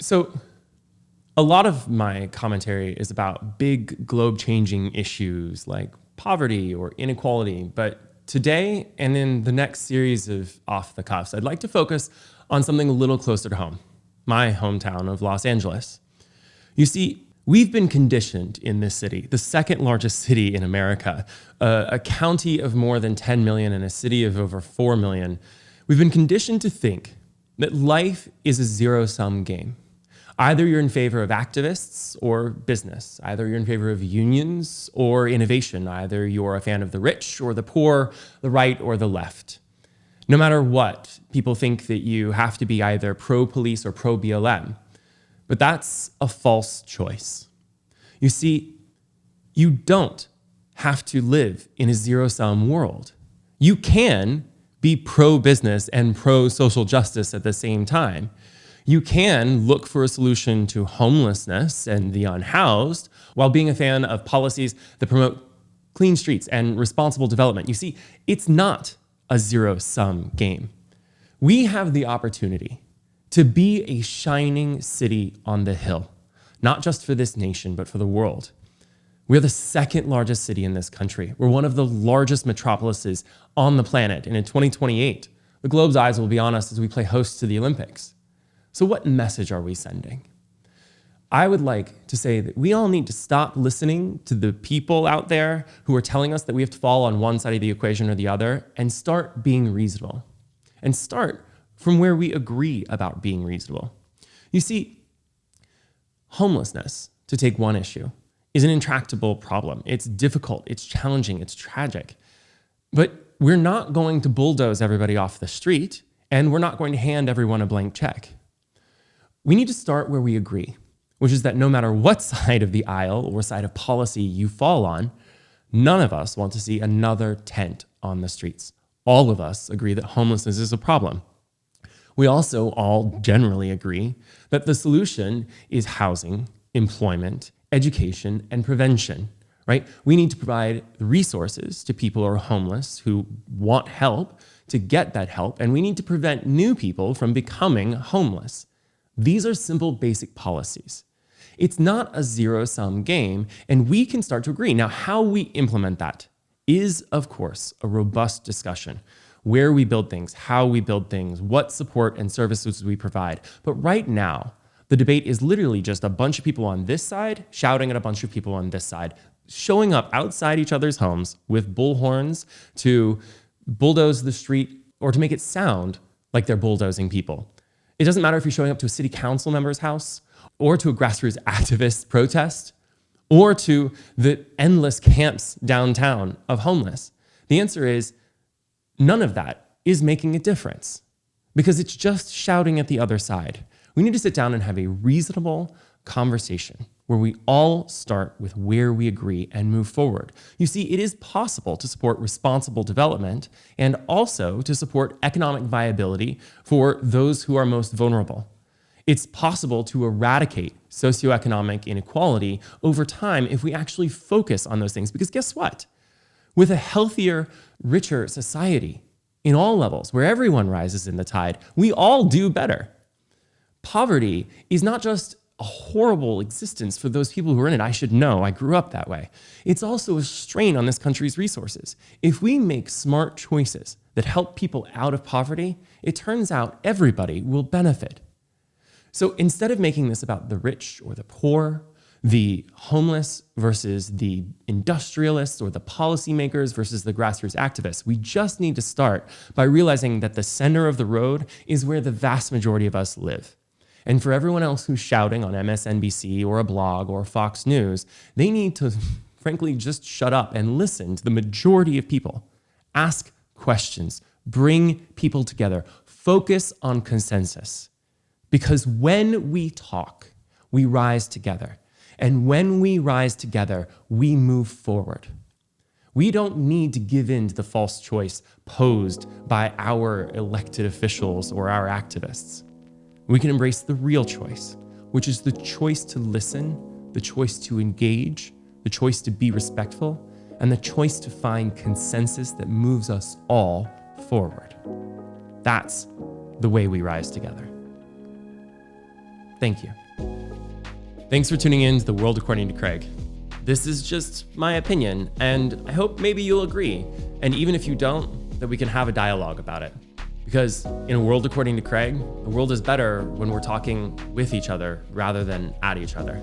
So a lot of my commentary is about big globe-changing issues like poverty or inequality. But today and in the next series of Off the Cuffs, I'd like to focus on something a little closer to home, my hometown of Los Angeles. You see, we've been conditioned in this city, the second largest city in America, a county of more than 10 million and a city of over 4 million. We've been conditioned to think that life is a zero-sum game. Either you're in favor of activists or business. Either you're in favor of unions or innovation. Either you're a fan of the rich or the poor, the right or the left. No matter what, people think that you have to be either pro-police or pro-BLM. But that's a false choice. You see, you don't have to live in a zero-sum world. You can be pro-business and pro-social justice at the same time. You can look for a solution to homelessness and the unhoused while being a fan of policies that promote clean streets and responsible development. You see, it's not a zero-sum game. We have the opportunity to be a shining city on the hill, not just for this nation, but for the world. We're the second largest city in this country. We're one of the largest metropolises on the planet. And in 2028, the globe's eyes will be on us as we play host to the Olympics. So what message are we sending? I would like to say that we all need to stop listening to the people out there who are telling us that we have to fall on one side of the equation or the other and start being reasonable. And start from where we agree about being reasonable. You see, homelessness, to take one issue, is an intractable problem. It's difficult, it's challenging, it's tragic. But we're not going to bulldoze everybody off the street, and we're not going to hand everyone a blank check. We need to start where we agree, which is that no matter what side of the aisle or side of policy you fall on, none of us want to see another tent on the streets. All of us agree that homelessness is a problem. We also all generally agree that the solution is housing, employment, education, and prevention, right? We need to provide the resources to people who are homeless, who want help, to get that help, and we need to prevent new people from becoming homeless. These are simple, basic policies. It's not a zero-sum game, and we can start to agree. Now, how we implement that is, of course, a robust discussion. Where we build things, how we build things, what support and services we provide. But right now, the debate is literally just a bunch of people on this side shouting at a bunch of people on this side, showing up outside each other's homes with bullhorns to bulldoze the street or to make it sound like they're bulldozing people. It doesn't matter if you're showing up to a city council member's house or to a grassroots activist protest or to the endless camps downtown of homeless. The answer is none of that is making a difference because it's just shouting at the other side. We need to sit down and have a reasonable conversation where we all start with where we agree and move forward. You see, it is possible to support responsible development and also to support economic viability for those who are most vulnerable. It's possible to eradicate socioeconomic inequality over time if we actually focus on those things. Because guess what? With a healthier, richer society in all levels, where everyone rises in the tide, we all do better. Poverty is not just a horrible existence for those people who are in it. I should know, I grew up that way. It's also a strain on this country's resources. If we make smart choices that help people out of poverty, it turns out everybody will benefit. So instead of making this about the rich or the poor, the homeless versus the industrialists or the policymakers versus the grassroots activists, we just need to start by realizing that the center of the road is where the vast majority of us live. And for everyone else who's shouting on MSNBC or a blog or Fox News, they need to, frankly, just shut up and listen to the majority of people. Ask questions, bring people together, focus on consensus. Because when we talk, we rise together. And when we rise together, we move forward. We don't need to give in to the false choice posed by our elected officials or our activists. We can embrace the real choice, which is the choice to listen, the choice to engage, the choice to be respectful, and the choice to find consensus that moves us all forward. That's the way we rise together. Thank you. Thanks for tuning in to The World According to Craig. This is just my opinion, and I hope maybe you'll agree, and even if you don't, that we can have a dialogue about it. Because in A World According to Craig, the world is better when we're talking with each other rather than at each other.